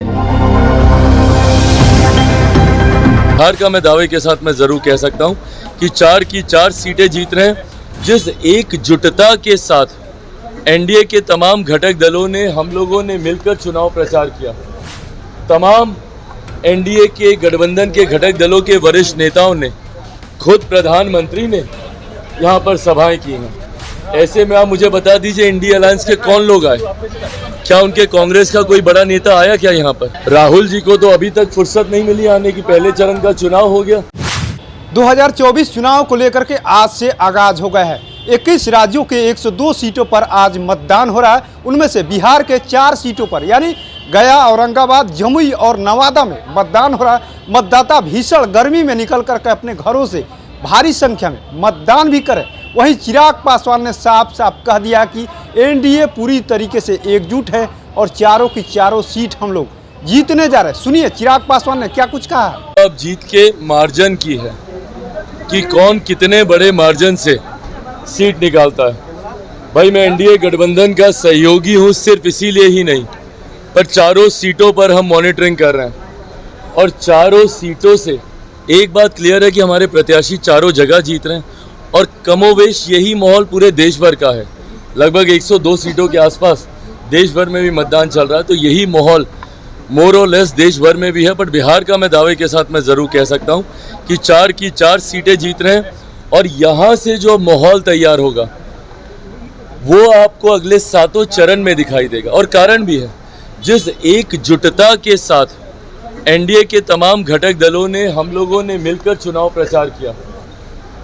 बिहार का मैं दावे के साथ मैं जरूर कह सकता हूं कि 4 की 4 सीटें जीत रहे हैं। जिस एकजुटता के साथ एनडीए के तमाम घटक दलों ने, हम लोगों ने मिलकर चुनाव प्रचार किया, तमाम एनडीए के गठबंधन के घटक दलों के वरिष्ठ नेताओं ने, खुद प्रधानमंत्री ने यहाँ पर सभाएं की हैं। ऐसे में आप मुझे बता दीजिए, इंडिया अलायंस के कौन लोग आए? क्या उनके कांग्रेस का कोई बड़ा नेता आया क्या यहाँ पर? राहुल जी को तो अभी तक फुर्सत नहीं मिली आने की, पहले चरण का चुनाव हो गया। 2024 चुनाव को लेकर के आज से आगाज हो गया है। 21 राज्यों के 102 सीटों पर आज मतदान हो रहा है। उनमें से बिहार के 4 सीटों पर यानी गया, औरंगाबाद, जमुई और नवादा में मतदान हो रहा है। मतदाता भीषण गर्मी में निकल करके अपने घरों से भारी संख्या में मतदान भी करें। वहीं चिराग पासवान ने साफ साफ कह दिया कि एनडीए पूरी तरीके से एकजुट है और चारों की चारों सीट हम लोग जीतने जा रहे हैं। सुनिए चिराग पासवान ने क्या कुछ कहा। अब जीत के मार्जिन की है कि कौन कितने बड़े मार्जिन से सीट निकालता है। भाई, मैं एनडीए गठबंधन का सहयोगी हूँ, सिर्फ इसीलिए ही नहीं, पर चारों सीटों पर हम मॉनिटरिंग कर रहे हैं और चारों सीटों से एक बात क्लियर है कि हमारे प्रत्याशी चारों जगह जीत रहे हैं और कमोवेश यही माहौल पूरे देश भर का है। लगभग 102 सीटों के आसपास देश भर में भी मतदान चल रहा है, तो यही माहौल मोर और लेस देश भर में भी है। बट बिहार का मैं दावे के साथ मैं ज़रूर कह सकता हूँ कि 4 की 4 सीटें जीत रहे हैं और यहाँ से जो माहौल तैयार होगा वो आपको अगले 7 चरण में दिखाई देगा। और कारण भी है, जिस एकजुटता के साथ एनडीए के तमाम घटक दलों ने, हम लोगों ने मिलकर चुनाव प्रचार किया,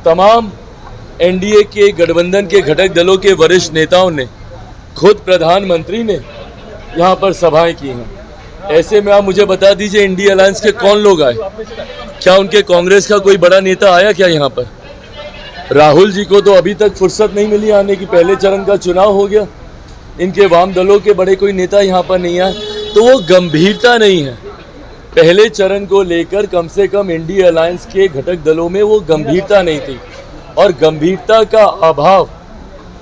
तमाम एनडीए के गठबंधन के घटक दलों के वरिष्ठ नेताओं ने, खुद प्रधानमंत्री ने यहाँ पर सभाएं की हैं। ऐसे में आप मुझे बता दीजिए, इंडिया अलायंस के कौन लोग आए? क्या उनके कांग्रेस का कोई बड़ा नेता आया क्या यहाँ पर? राहुल जी को तो अभी तक फुर्सत नहीं मिली आने की, पहले चरण का चुनाव हो गया। इनके वाम दलों के बड़े कोई नेता यहाँ पर नहीं आए, तो वो गंभीरता नहीं है। पहले चरण को लेकर कम से कम इंडिया अलायंस के घटक दलों में वो गंभीरता नहीं थी, और गंभीरता का अभाव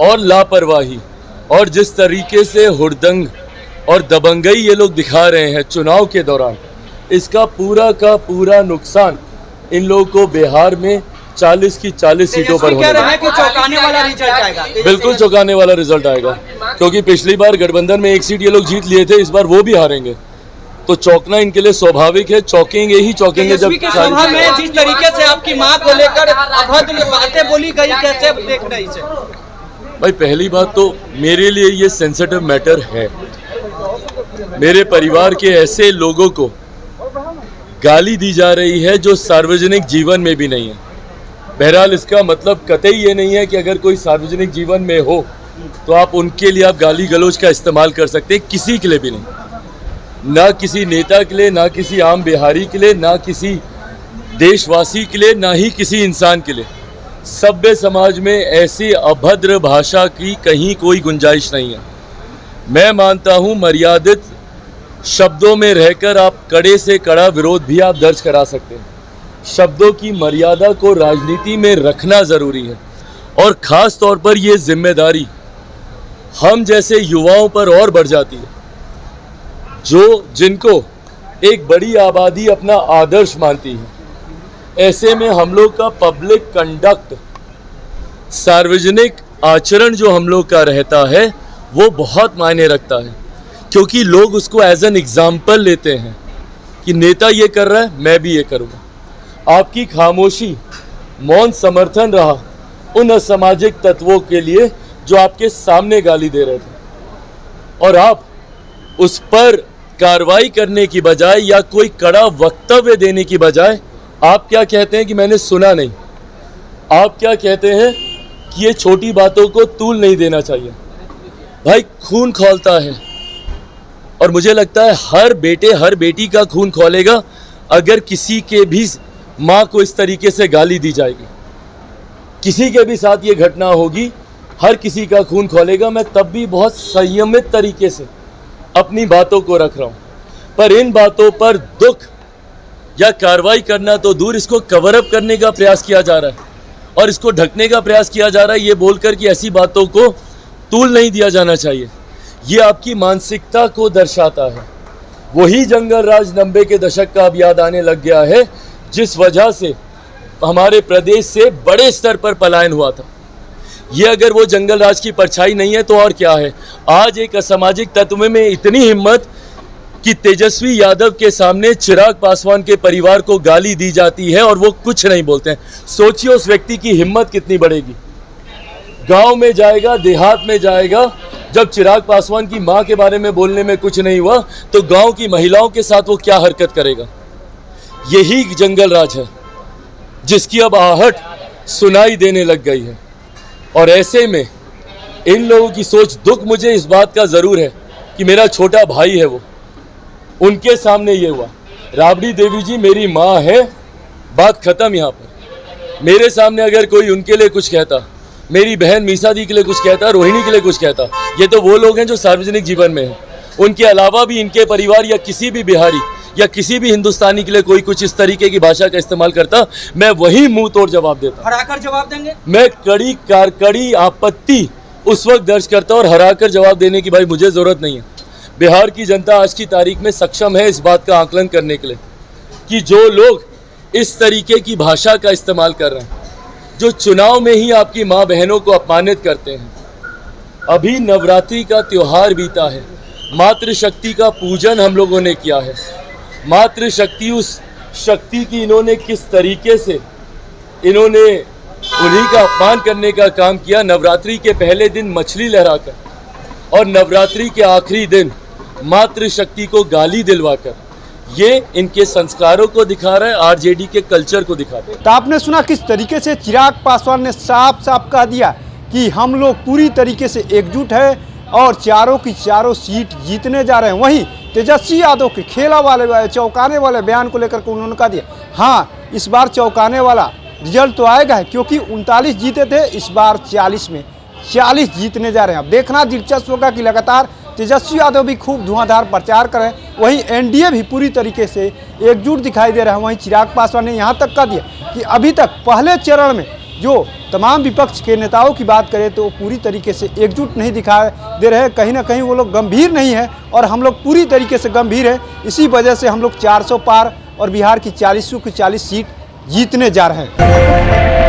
और लापरवाही और जिस तरीके से हुड़दंग और दबंगई ये लोग दिखा रहे हैं चुनाव के दौरान, इसका पूरा का पूरा नुकसान इन लोगों को बिहार में 40 की 40 सीटों पर होगा। चौंकाने वाला रिजल्ट आएगा। बिल्कुल चौंकाने वाला रिजल्ट आएगा, क्योंकि पिछली बार गठबंधन में 1 सीट ये लोग जीत लिए थे, इस बार वो भी हारेंगे, तो चौंकना इनके लिए स्वाभाविक है। चौंकेंगे ही चौंकेंगे। जब सभा में जिस तरीके से आपकी मां को लेकर अभद्र बातें बोली गई, कैसे देख रहे इसे? भाई, पहली बात तो मेरे लिए ये सेंसिटिव मैटर है। मेरे परिवार के ऐसे लोगों को गाली दी जा रही है जो सार्वजनिक जीवन में भी नहीं है। बहरहाल, इसका मतलब कतई ये नहीं है कि अगर कोई सार्वजनिक जीवन में हो तो आप उनके लिए आप गाली गलौज का इस्तेमाल कर सकते हैं। किसी के लिए भी नहीं, ना किसी नेता के लिए, ना किसी आम बिहारी के लिए, ना किसी देशवासी के लिए, ना ही किसी इंसान के लिए। सभ्य समाज में ऐसी अभद्र भाषा की कहीं कोई गुंजाइश नहीं है। मैं मानता हूं मर्यादित शब्दों में रहकर आप कड़े से कड़ा विरोध भी आप दर्ज करा सकते हैं। शब्दों की मर्यादा को राजनीति में रखना ज़रूरी है, और ख़ास तौर पर ये जिम्मेदारी हम जैसे युवाओं पर और बढ़ जाती है, जिनको एक बड़ी आबादी अपना आदर्श मानती है। ऐसे में हम लोग का पब्लिक कंडक्ट, सार्वजनिक आचरण जो हम लोग का रहता है वो बहुत मायने रखता है, क्योंकि लोग उसको एज एन एग्जाम्पल लेते हैं कि नेता ये कर रहा है, मैं भी ये करूँगा। आपकी खामोशी, मौन समर्थन रहा उन असामाजिक तत्वों के लिए जो आपके सामने गाली दे रहे थे, और आप उस पर कार्रवाई करने की बजाय या कोई कड़ा वक्तव्य देने की बजाय आप क्या कहते हैं कि मैंने सुना नहीं। आप क्या कहते हैं कि ये छोटी बातों को तूल नहीं देना चाहिए। भाई, खून खौलता है, और मुझे लगता है हर बेटे हर बेटी का खून खौलेगा अगर किसी के भी माँ को इस तरीके से गाली दी जाएगी। किसी के भी साथ ये घटना होगी, हर किसी का खून खौलेगा। मैं तब भी बहुत संयमित तरीके से अपनी बातों को रख रहा हूँ, पर इन बातों पर दुख या कार्रवाई करना तो दूर, इसको कवर अप करने का प्रयास किया जा रहा है और इसको ढकने का प्रयास किया जा रहा है, ये बोलकर कि ऐसी बातों को तूल नहीं दिया जाना चाहिए। ये आपकी मानसिकता को दर्शाता है। वही जंगल राज 90 के दशक का अब याद आने लग गया है, जिस वजह से हमारे प्रदेश से बड़े स्तर पर पलायन हुआ था। ये अगर वो जंगल राज की परछाई नहीं है तो और क्या है। आज एक असामाजिक तत्व में इतनी हिम्मत कि तेजस्वी यादव के सामने चिराग पासवान के परिवार को गाली दी जाती है और वो कुछ नहीं बोलते हैं। सोचिए उस व्यक्ति की हिम्मत कितनी बढ़ेगी। गांव में जाएगा, देहात में जाएगा, जब चिराग पासवान की मां के बारे में बोलने में कुछ नहीं हुआ तो गांव की महिलाओं के साथ वो क्या हरकत करेगा। यही जंगल राज है जिसकी अब आहट सुनाई देने लग गई है। और ऐसे में इन लोगों की सोच, दुख मुझे इस बात का ज़रूर है कि मेरा छोटा भाई है, वो उनके सामने ये हुआ। राबड़ी देवी जी मेरी माँ है, बात ख़त्म। यहाँ पर मेरे सामने अगर कोई उनके लिए कुछ कहता, मेरी बहन मीसा दी के लिए कुछ कहता, रोहिणी के लिए कुछ कहता, ये तो वो लोग हैं जो सार्वजनिक जीवन में हैं। उनके अलावा भी इनके परिवार या किसी भी बिहारी या किसी भी हिंदुस्तानी के लिए कोई कुछ इस तरीके की भाषा का इस्तेमाल करता, मैं वही मुंह तोड़ जवाब देता। हराकर जवाब देंगे? मैं कड़ी आपत्ति उस वक्त दर्ज करता और हराकर जवाब देने की भाई मुझे ज़रूरत नहीं है। बिहार की जनता आज की तारीख में सक्षम है इस बात का आकलन करने के लिए कि जो लोग इस तरीके की भाषा का इस्तेमाल कर रहे हैं, जो चुनाव में ही आपकी माँ बहनों को अपमानित करते हैं। अभी नवरात्रि का त्यौहार बीता है, मातृशक्ति का पूजन हम लोगों ने किया है। मातृशक्ति, उस शक्ति की इन्होंने किस तरीके से इन्होंने उन्हीं का अपमान करने का काम किया। नवरात्रि के पहले दिन मछली लहराकर और नवरात्रि के आखिरी दिन मातृशक्ति को गाली दिलवाकर, ये इनके संस्कारों को दिखा रहा है, आरजेडी के कल्चर को दिखाते हैं। तो आपने सुना किस तरीके से चिराग पासवान ने साफ साफ कह दिया कि हम लोग पूरी तरीके से एकजुट है और चारों की चारों सीट जीतने जा रहे हैं। वहीं तेजस्वी यादव के खेला वाले चौंकाने वाले बयान को लेकर के उन्होंने कहा दिया, हाँ इस बार चौंकाने वाला रिजल्ट तो आएगा है, क्योंकि 39 जीते थे, इस बार 40 में 40 जीतने जा रहे हैं। अब देखना दिलचस्प होगा कि लगातार तेजस्वी यादव भी खूब धुआंधार प्रचार करें, वहीं एनडीए भी पूरी तरीके से एकजुट दिखाई दे रहा है। वहीं चिराग पासवान ने यहाँ तक कह दिया कि अभी तक पहले चरण में जो तमाम विपक्ष के नेताओं की बात करें तो पूरी तरीके से एकजुट नहीं दिखाई दे रहे हैं। कहीं ना कहीं वो लोग गंभीर नहीं है और हम लोग पूरी तरीके से गंभीर है। इसी वजह से हम लोग 400 पार और बिहार की 40 की 40 सीट जीतने जा रहे हैं।